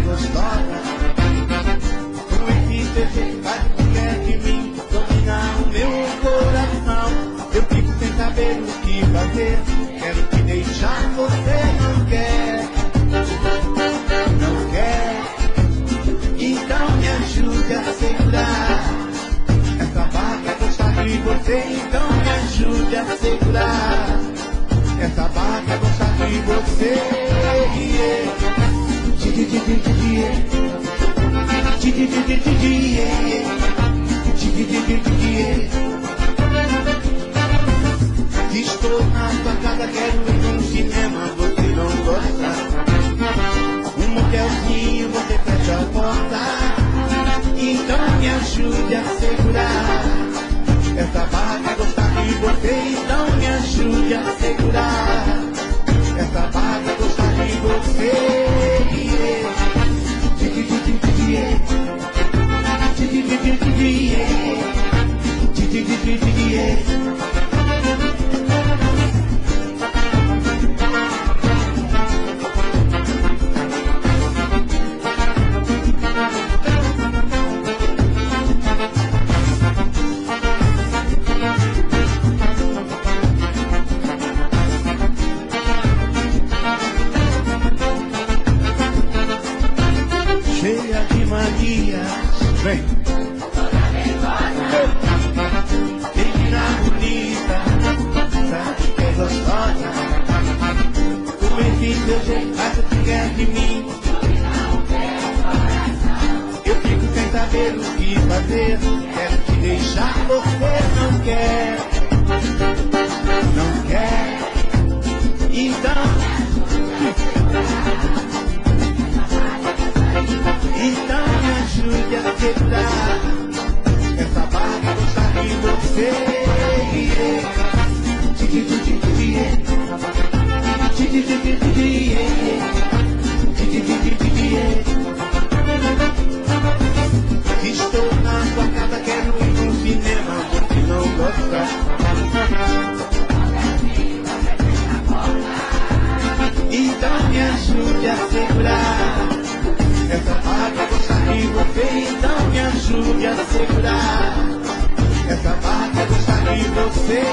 gostosa. O efeito faz o que quer de mim, domina o meu coração. Eu fico sem saber o que fazer, quero te deixar, você não quer. Não quer, então me ajude a segurar. Essa barra é gostar de você, então me ajude a segurar. Essa barra é gostar de você. Estou na sua casa, quero ir num cinema, você não gosta. Um motelzinho, você fecha a porta. Então me ajude a segurar. Essa barra quer gostar de você, então me ajude a segurar. Essa barra quer gostar de você. Cheia de manias, vem. Menina bonita, sabe que é gostosa. Tu ensina seu jeito, faz o que quer de mim. Eu fico sem saber o que fazer, quero te deixar, você não quer. Não quer, então me ajude a segurar. Essa barra quer gostar de você. Estou na sua casa, quero ir num cinema, você não gosta. Então me ajude a segurar. Essa barra quer gostar de você, então me ajude a segurar. Essa barra quer gostar de você.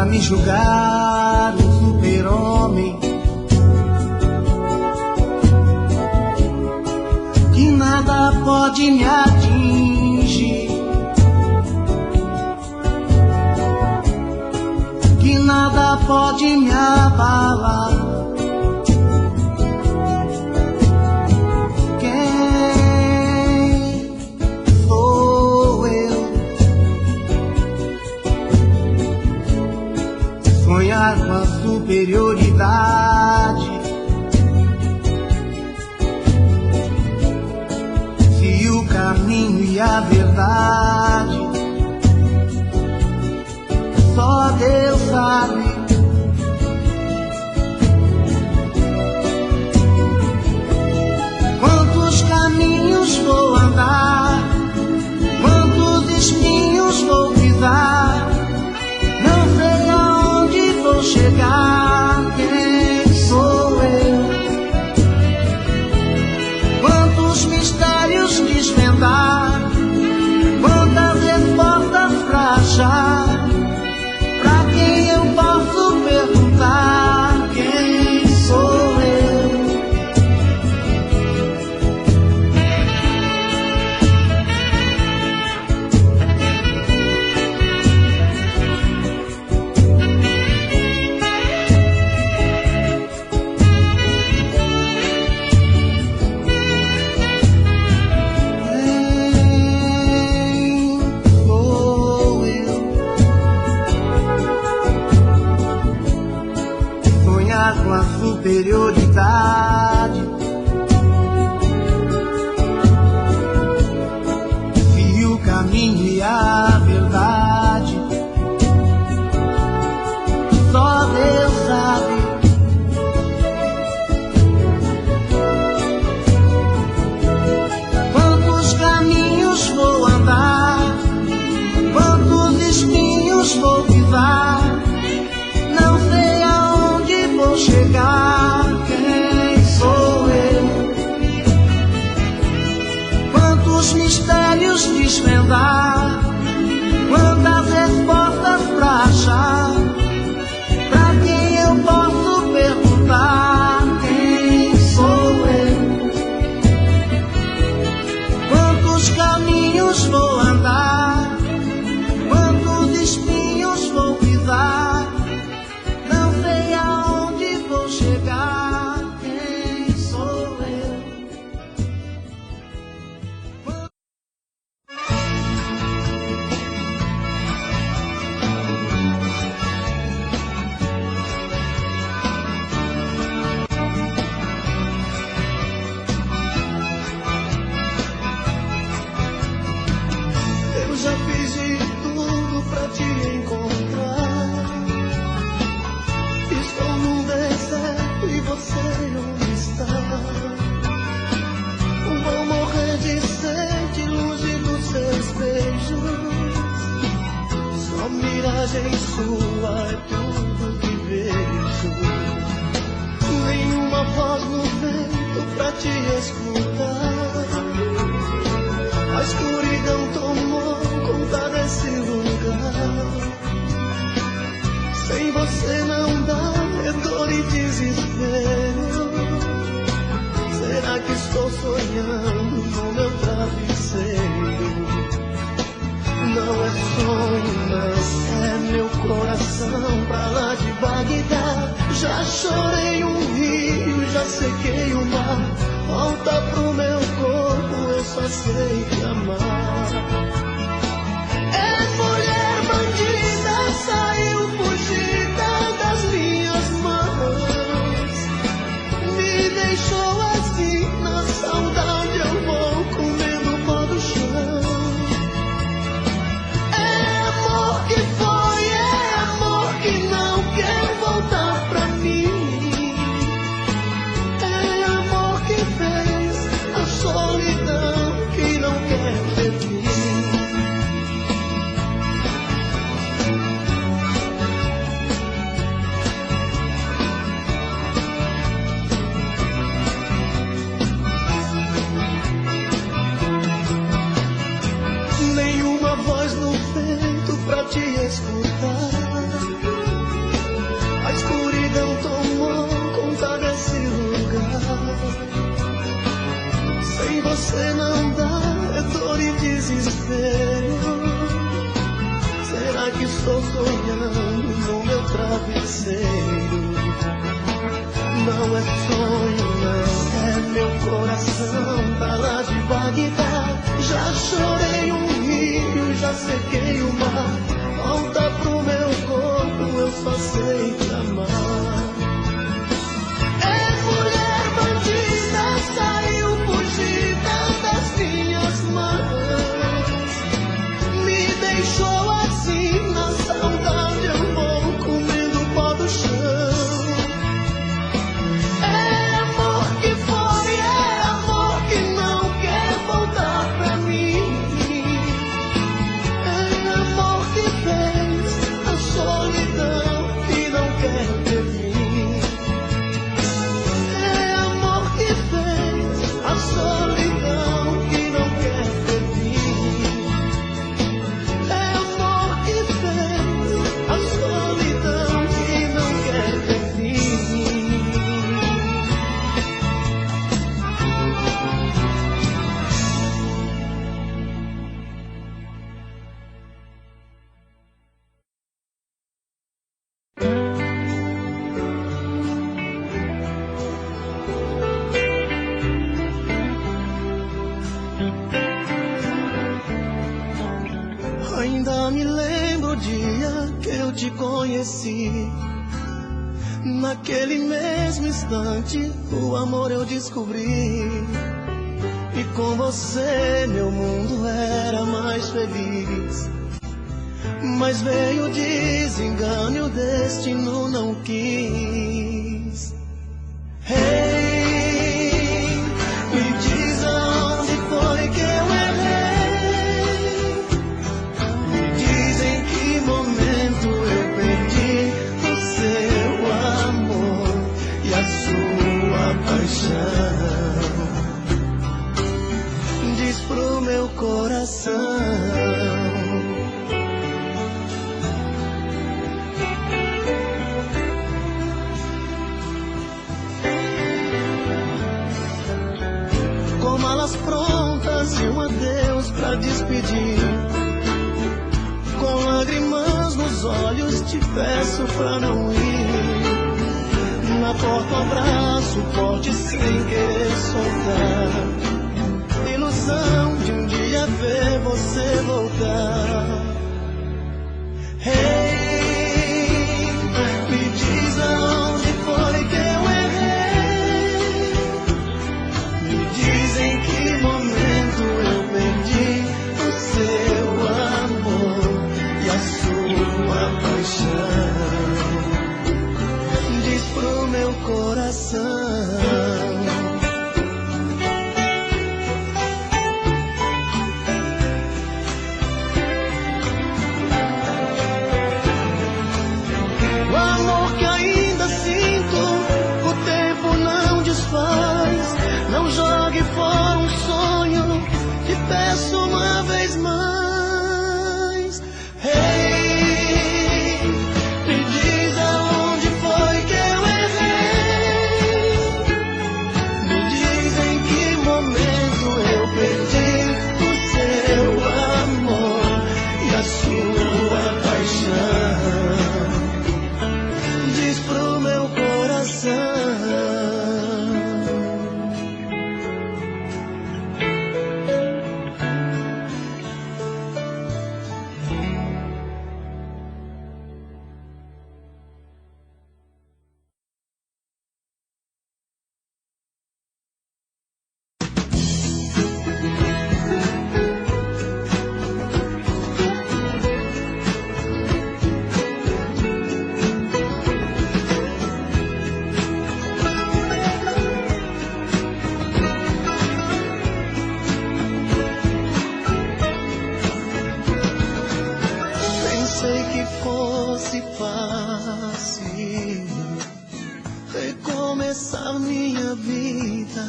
Me julgar um super-homem que nada pode me atingir, que nada pode me abalar. Quem sou eu? Sonhar com a superioridade, se o caminho e a verdade só Deus sabe. Quantos caminhos vou andar, quantos espinhos vou pisar, superioridade. Vi o caminho e a verdade. Só Deus sabe. Quantos caminhos vou andar, quantos espinhos vou pisar. Não sei aonde vou chegar. Quem sou eu? Quantos mistérios desvendar, quantas respostas pra achar. Pra quem eu posso perguntar? Quem sou eu? Quantos caminhos vou andar, quantos espinhos vou pisar. Não sei aonde vou chegar. Quem sou eu? Eu já fiz de tudo pra te encontrar. Estou num deserto e você onde está? Vou morrer de sede longe dos seus beijos. Só miragem sua é tudo que vejo. Nenhuma voz no vento pra te escutar. A escuridão tomou conta desse lugar. Sem você não dá, é dor e desespero. Será que estou sonhando no meu travesseiro? Não é sonho, não, é meu coração pra lá de Bagdá. Já chorei um rio, já sequei o mar. Volta pro meu corpo, eu só sei te amar. É mulher bandida, saiu fugida das minhas mãos. Me deixou assim, na saudade eu vou comendo o pó do chão. É amor que foi, é amor que não quer voltar pra mim. É amor que fez a solidão que não quer ver mim. Nenhuma voz no vento pra te escutar. A escuridão tomou conta desse lugar. Sem você não dá, é dor e desespero. Será que estou sonhando no meu travesseiro? Não é sonho, não, é meu coração pra lá de Bagdá. Já chorei um rio, já sequei o mar. Volta pro meu corpo, eu só sei te amar. É mulher bandida, saiu fugida das minhas mãos. Me deixou assim, na saudade eu vou comendo o pó do chão. É amor que foi, é amor que não quer voltar pra mim. É amor que fez a solidão que não quer ver mim. É amor que fez a solidão que não quer ver mim. É amor que fez a solidão que não quer ver mim. Ainda me lembro o dia que eu te conheci. Naquele mesmo instante, o amor eu descobri. E com você meu mundo era mais feliz. Mas veio o desengano e o destino não quis. Hey, me diz aonde foi que eu errei. Me diz em que momento eu perdi o seu amor e a sua paixão. Diz pro meu coração. Com malas prontas e um adeus pra despedir, com lágrimas nos olhos te peço pra não ir. Na porta um abraço forte sem querer soltar, ilusão de um dia ver você voltar. Hey, me diz aonde foi que eu errei. Me diz em que momento eu perdi o seu amor e a sua paixão. Diz pro meu coração. Não jogue fora um sonho, te peço uma vez mais. Hey, me diz aonde foi que eu errei. Me diz em que momento eu perdi o seu amor e a sua paixão. Diz pro meu coração. Pensei que fosse fácil recomeçar minha vida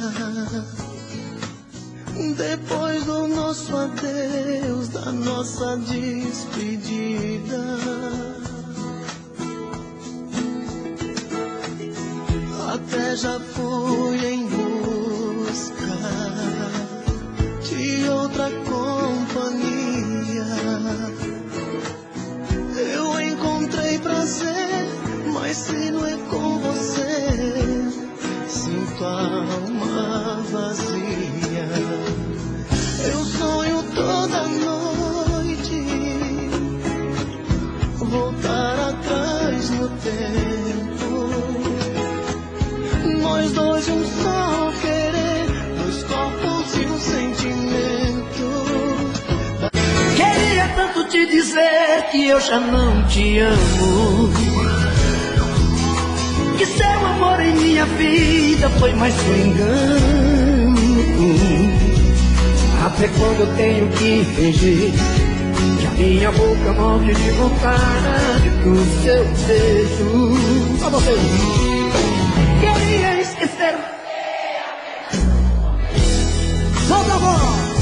depois do nosso adeus, da nossa despedida. Até já fui em busca de outra companhia. Eu encontrei prazer, mas se não é com você, sinto a alma vazia. Eu sonho toda noite voltar atrás no tempo, nós dois um só querer, dois corpos e um sentimento. Queria tanto te dizer que eu já não te amo, que seu amor em minha vida foi mais um engano. Até quando eu tenho que fingir que a minha boca morre de vontade do seu beijo. Só você. Queria esquecer. Solta a voz.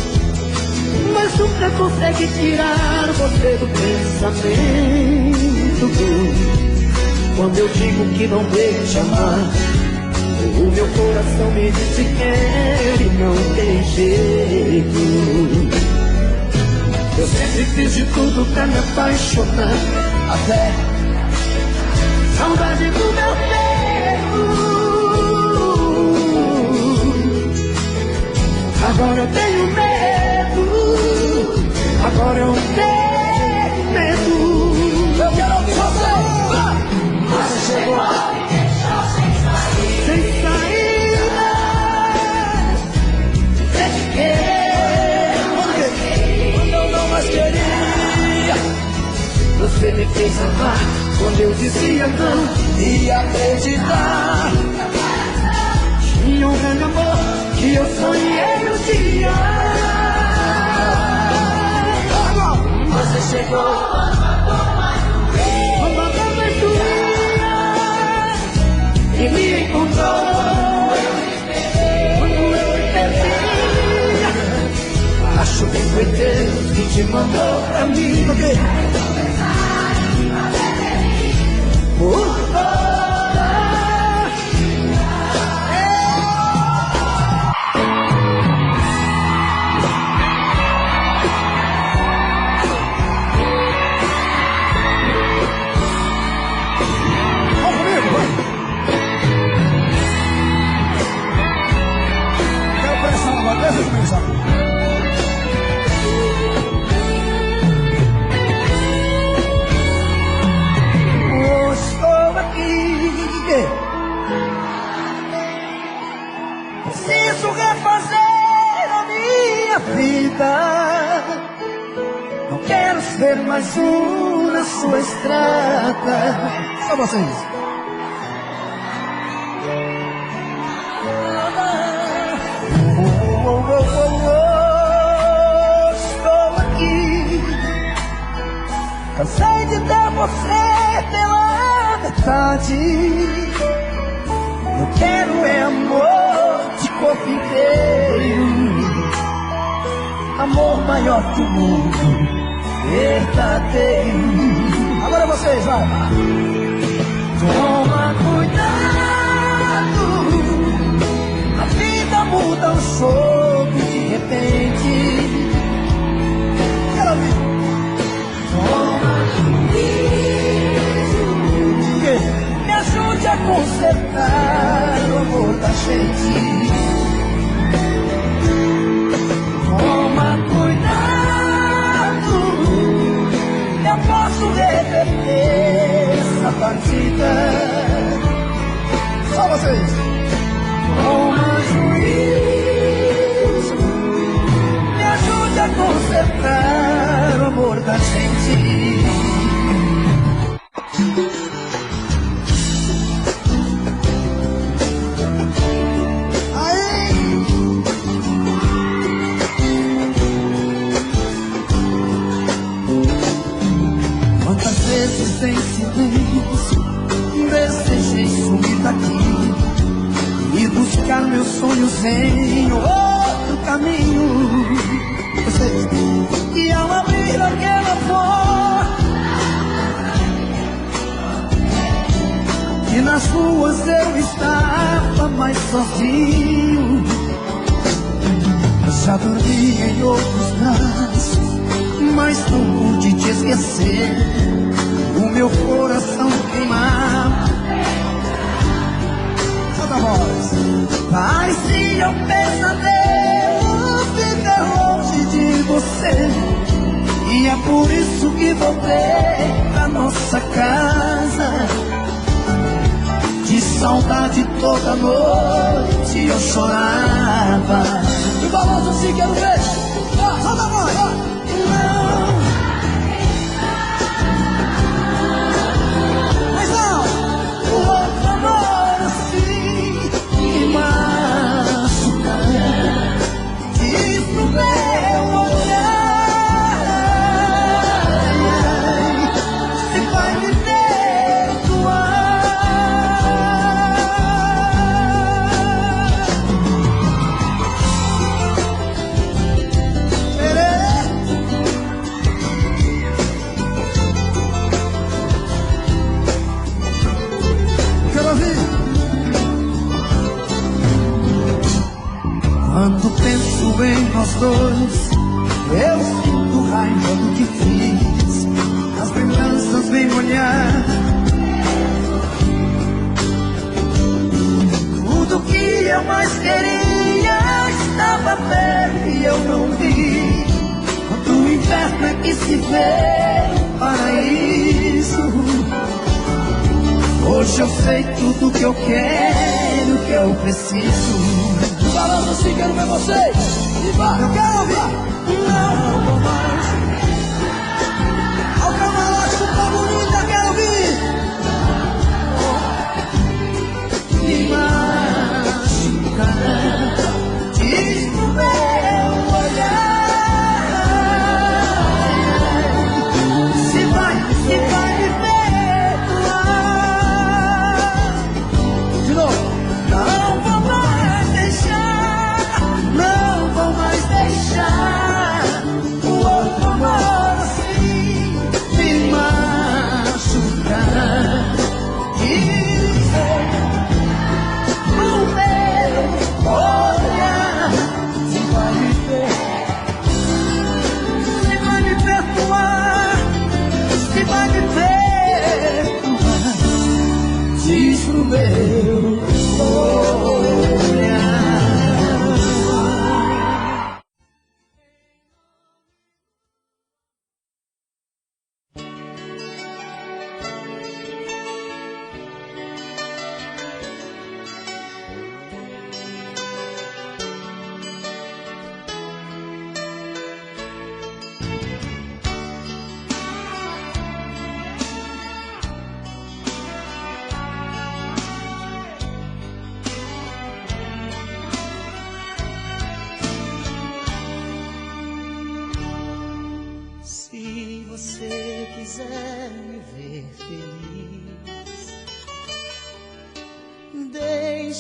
Mas nunca consegue tirar você do pensamento. Quando eu digo que não devo te amar, o meu coração me diz que quer e não tem jeito. Eu sempre fiz de tudo pra me apaixonar, até saudade do meu peito. Agora eu tenho medo, agora eu tenho medo. Eu quero ouvir você. Mas chegou. quando eu dizia não e acreditar. Tinha um grande amor que eu sonhei um dia. Você chegou uma aventura e me encontrou quando eu me perdi. Acho que foi Deus que te mandou pra mim. Estou aqui, preciso refazer a minha vida. Não quero ser mais um na sua estrada. Só vocês. Estou aqui, cansei de ter você pela metade. Eu quero é amor de corpo inteiro, amor maior que o mundo, verdadeiro. Agora vocês, vai. Toma cuidado, a vida muda um sopro de repente. Quero ouvir. Toma juízo, me ajude a consertar o amor da gente. Toma cuidado, eu posso reverter essa partida. Só vocês. Toma juízo, me ajude a consertar o amor da gente. Quantas vezes em silêncio desejei sumir daqui e buscar meus sonhos em outro caminho. E ao abrir aquela porta, e nas ruas eu estava mais sozinho. Já dormi em outros braços, mas não pude te esquecer. O meu coração queimava. Solta a voz. Parecia um pesadelo viver longe de você, e é por isso que voltei pra nossa casa. De saudade toda noite eu chorava. E balança assim, quero ver. Solta a voz. Não. Mas não. O outro amor assim me machuca. Diz pro meu olhar se vai me Quando penso em nós dois, eu sinto raiva do que fiz. As lembranças vêm molhar tudo que eu mais queria. Estava perto e eu não vi. Quando o inferno é que se vê um paraíso. Hoje eu sei tudo que eu quero, que eu preciso. Falando assim, quero ver vocês. E vai, eu quero ouvir. Não vou mais ao camarote do povo linda, quero ouvir.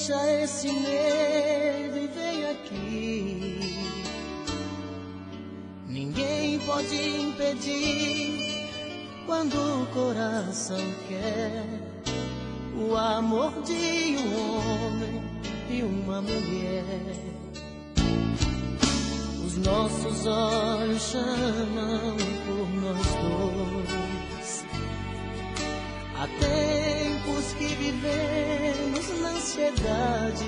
Deixa esse medo e vem aqui. Ninguém pode impedir quando o coração quer o amor de um homem e uma mulher. Os nossos olhos chamam por nós dois. Há tempos que vivemos na ansiedade.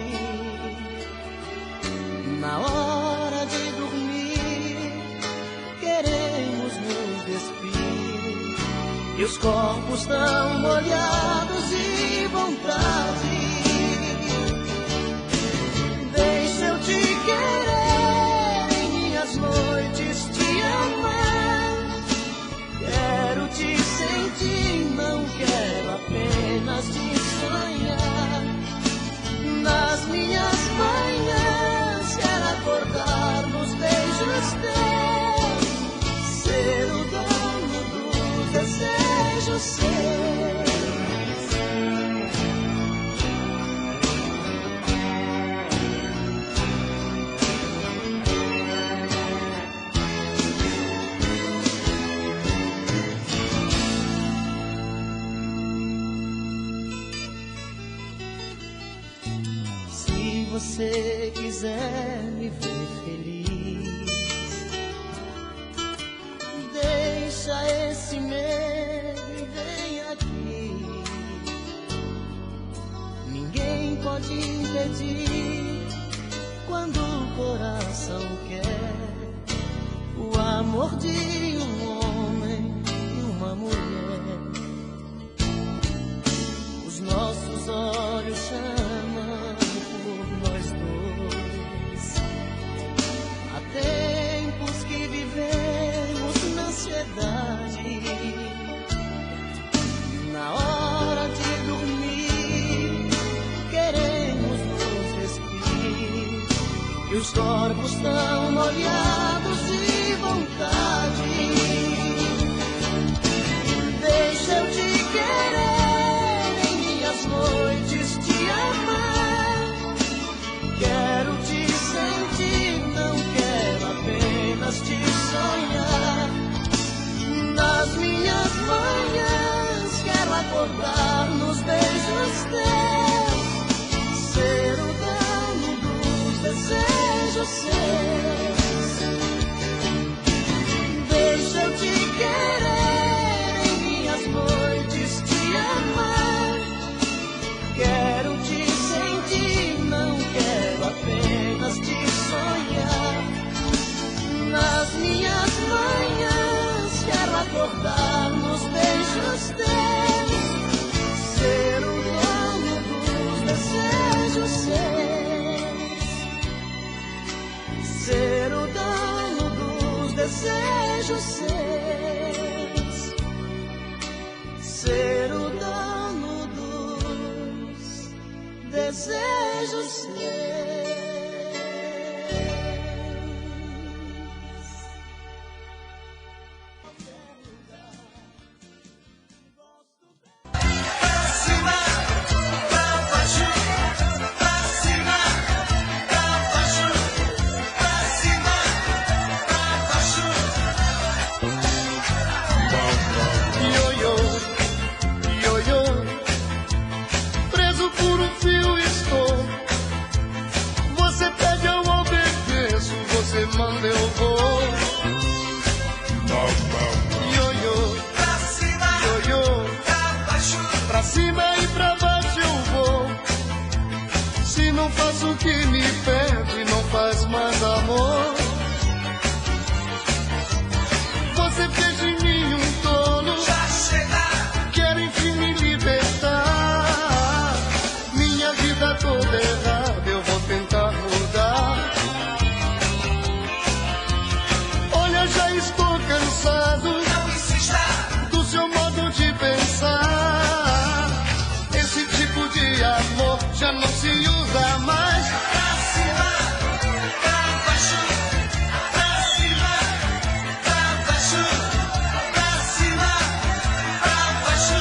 Na hora de dormir, queremos nos despir. E os corpos tão molhados de vontade. Deixa eu te querer em minhas noites, te amar. Quero te sentir, não quero apenas te sonhar. Nas minhas manhãs quero acordar nos beijos teus, ser o dono dos desejos seus. Se você quiser me ver feliz, deixa esse medo e vem aqui. Ninguém pode impedir quando o coração quer o amor de um homem e uma mulher. Os nossos olhos chamam por nós dois. Há tempos que vivemos na ansiedade. Na hora de dormir, queremos nos despir. E os corpos tão molhados de vontade. Deixa eu te querer em minhas noites, te amar. Quero te sentir, não quero apenas te sonhar. Nas minhas manhãs quero acordar nos beijos teus, ser o dono dos desejos seus. Deixa eu te querer em minhas noites, te amar. Quero te sentir, não quero apenas te sonhar. Nas minhas manhãs quero acordar nos beijos teus, ser o dono dos desejos seus, ser o dono dos desejos seus, ser o dono dos desejos seus. Preso por um fio estou. Você pede, eu obedeço. Você manda, eu vou. Ioiô, Pra cima, ioiô, pra baixo, pra cima e pra baixo eu vou. Se não faço o que me pede, não faz mais amor. Você fez de mim um tolo. já chega. Quero enfim me libertar. Minha vida toda errada, eu vou tentar mudar. Olha, já estou cansado Não insista, do seu modo de pensar. Esse tipo de amor já não se usa mais. pra cima, pra baixo, pra cima, pra baixo, pra cima, pra baixo,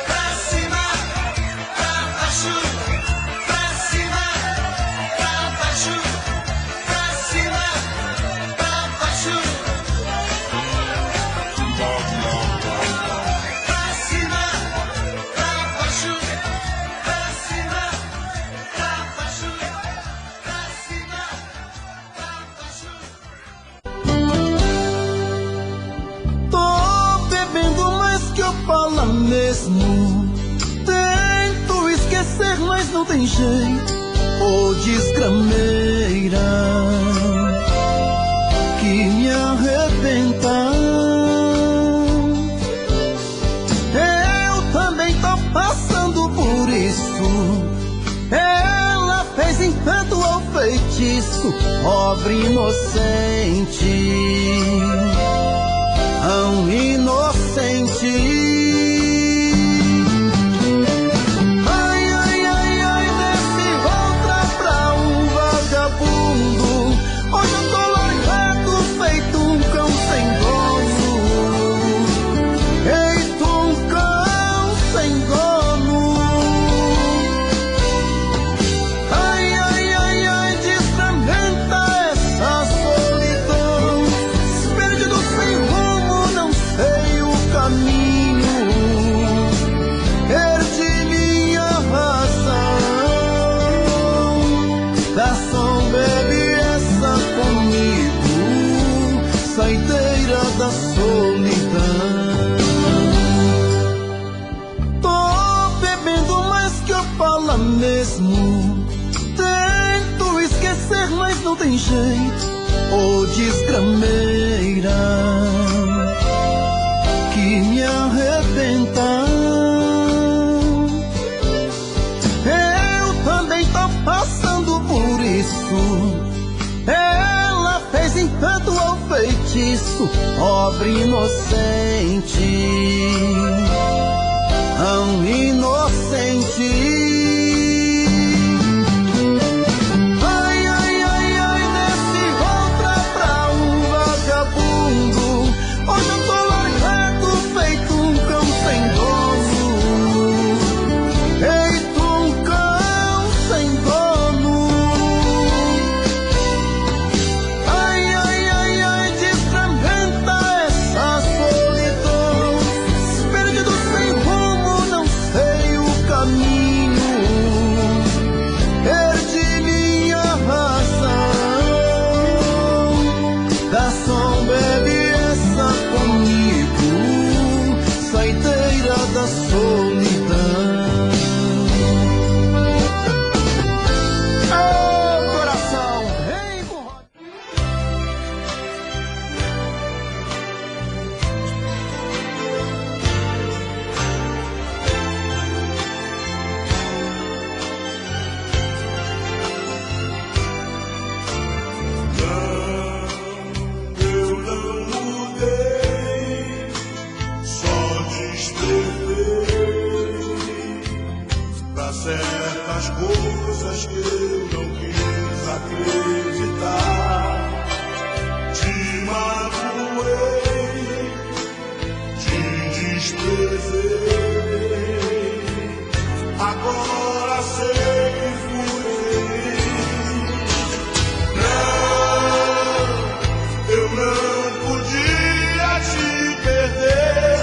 pra mesmo. Tento esquecer, mas não tem jeito. Ô desgrameira que me arrebenta. Eu também tô passando por isso. Ela fez encanto ou feitiço, pobre inocente, tão inocente. Hoje eu tô largado, feito um cão sem dono. Feito um cão sem dono. Ai, ai, ai, ai, desfragmenta essa solidão. Perdido sem rumo, não sei o caminho. Perdi minha razão. Garçom, bebe comigo, saideira da solidão. Tô bebendo mais que eu falo mesmo. Tento esquecer, mas não tem jeito. Ô desgrameira que me arrebenta. Eu também tô passando por isso. Ela fez encanto ou feitiço, pobre inocente, tão inocente. Ai, ai, ai, ai, nesse outra pra um vagabundo. Hoje eu tô largado, feito um cão sem dono. Feito um cão sem dono. Garçom, bebe essa comigo, saideira da solidão. Oh, coração, vem com certas coisas que eu não quis acreditar. Te magoei, te desprezei. Agora sei que fui feliz. Não, eu não podia te perder.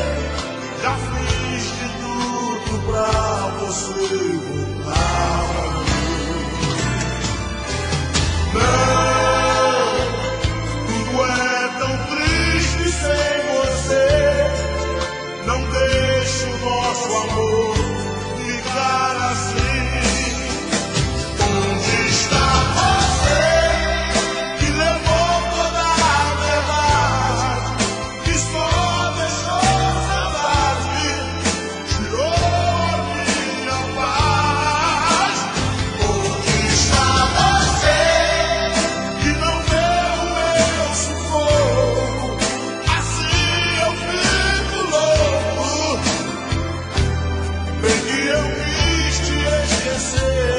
Já fiz de tudo pra você. Tudo é tão triste sem você. Não deixe o nosso amor ficar assim. Onde está você que levou toda a verdade, que só deixou saudade, tirou a minha paz? Onde está você que não vê o meu sufoco? Assim eu fico louco. Bem que eu quis te esquecer,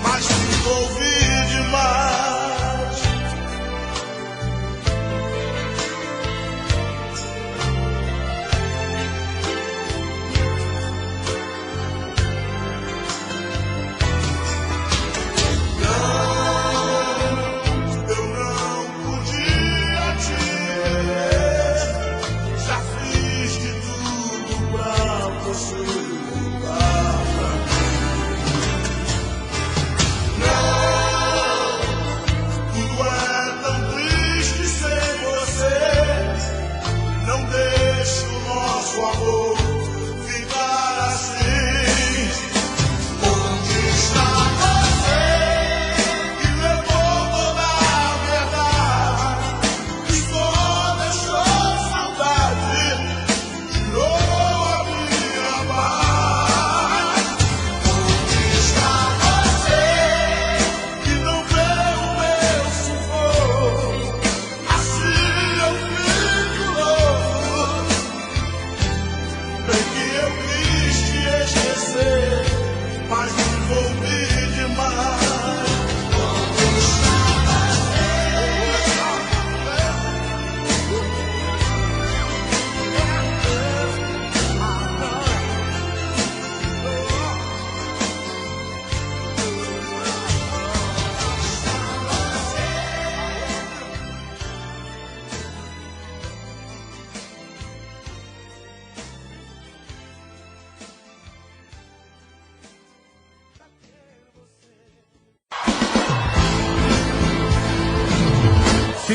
mas te envolvi demais. Eu não podia te ver. Já fiz de tudo pra você voltar pra mim. Tudo é tão triste sem você. Não deixe o nosso amor ficar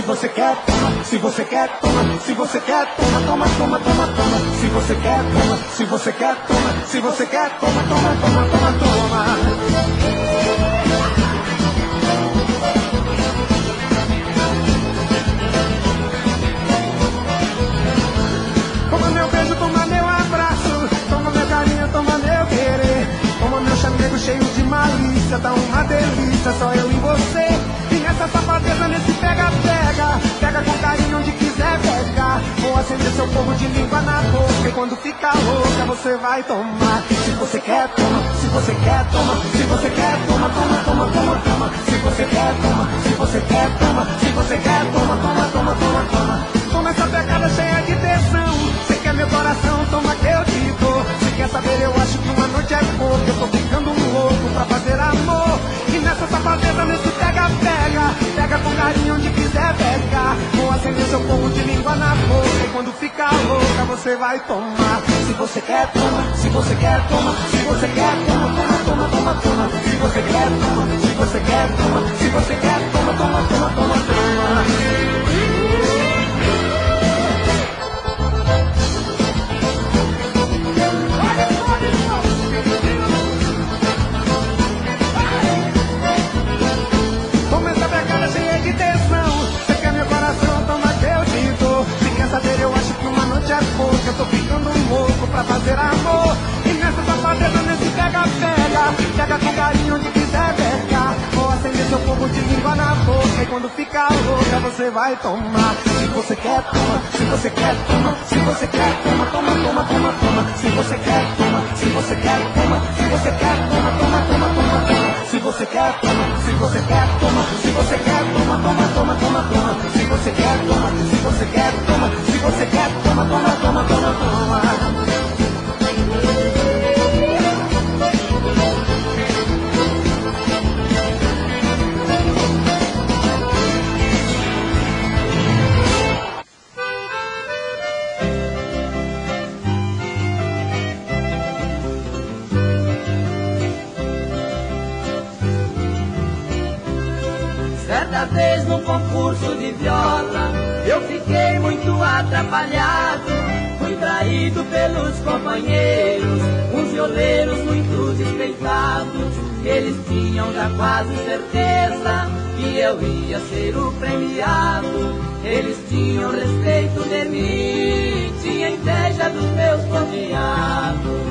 você quer, toma. Se você quer, toma. Se você quer, toma, toma, toma, toma, toma. Se você quer, toma. Se você quer, toma. Se você quer, toma, toma, toma, toma, toma. Toma meu beijo, toma meu abraço, toma meu carinho, toma meu querer. Toma meu chamego cheio de malícia, dá uma delícia, só eu e você. E nessa safadeza, nesse pega-pega, pega com carinho onde quiser pegar. Vou acender seu fogo de língua na boca, e quando ficar louca você vai tomar. Se você quer, toma. Se você quer, toma. Se você quer, toma, toma, toma, toma, toma. Se você quer, toma. Se você quer, toma. Se você quer, toma, toma, toma, toma, toma. Toma essa pegada cheia de tesão. Você quer meu coração, toma que eu te dou. Se quer saber, eu acho que uma noite é pouco. Eu tô ficando louco pra fazer amor. E nessa safadeza, nesse pega-pega, pega com carinho onde quiser pegar. Vou acender seu fogo de língua na boca, e quando ficar louca você vai tomar. Se você quer, toma. Se você quer, toma. Se você quer, toma, toma, toma, toma, toma. Se você quer, toma. Se você quer, toma. Se você quer, toma, toma, toma, toma, toma. Eu acho que uma noite é pouco, eu tô ficando louco pra fazer amor. E nessa safadeza, nesse pega-pega, pega com carinho onde quiser pegar. Vou acender seu fogo de língua na boca, e quando ficar louca você vai tomar. Se você quer, toma. Se você quer, toma. Se você quer, toma, toma, toma, toma, toma. Se você quer, toma. Se você quer, toma. Se você quer, toma, toma, toma, toma, toma. Se você quer, toma. Se você quer, toma. Se você quer, toma, toma, toma, toma, toma. Se você quer, toma. Se você quer, toma. Se você quer, toma, toma, toma, toma, toma. Certa vez num concurso de viola, eu fiquei muito atrapalhado. Fui traído pelos companheiros, uns violeiros muito despeitados. Eles tinham já quase certeza que eu ia ser o premiado. Eles tinham respeito de mim, tinha inveja dos meus convidados.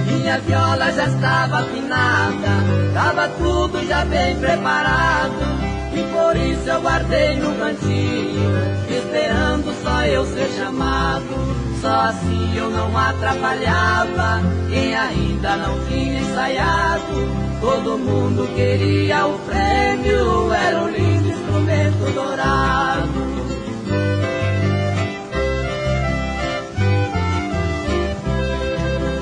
Minha viola já estava afinada, estava tudo já bem preparado. E por isso eu guardei no cantinho, esperando só eu ser chamado. Só assim eu não atrapalhava quem ainda não tinha ensaiado. Todo mundo queria o prêmio, era um lindo instrumento dourado.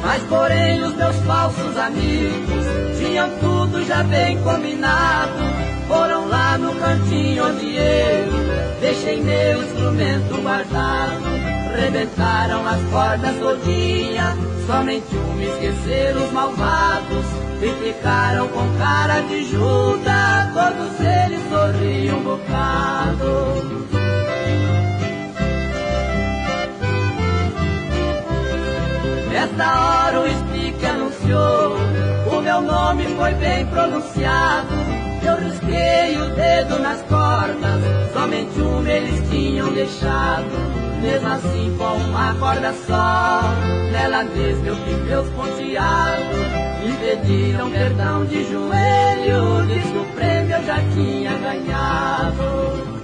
Mas porém os meus falsos amigos tinham tudo já bem combinado. Foram lá no cantinho onde eu deixei meu instrumento guardado. Rebentaram as cordas todinha, somente me esqueceram os malvados. E ficaram com cara de Judas, todos eles sorriam um bocado. Nesta hora o speaker anunciou, o meu nome foi bem pronunciado. Eu risquei o dedo nas cordas, somente uma eles tinham deixado. Mesmo assim com uma corda só, nela mesma eu vi meus ponteados. E pediram perdão de joelho, diz que o prêmio eu já tinha ganhado.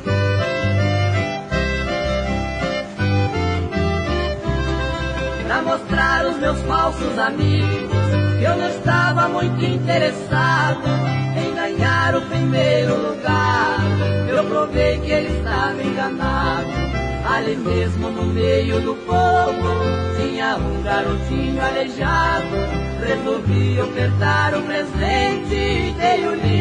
Pra mostrar aos meus falsos amigos que eu não estava muito interessado em ganhar o primeiro lugar, eu provei que ele estava enganado. Ali mesmo no meio do povo tinha um garotinho aleijado. Resolvi ofertar o presente, dei o livro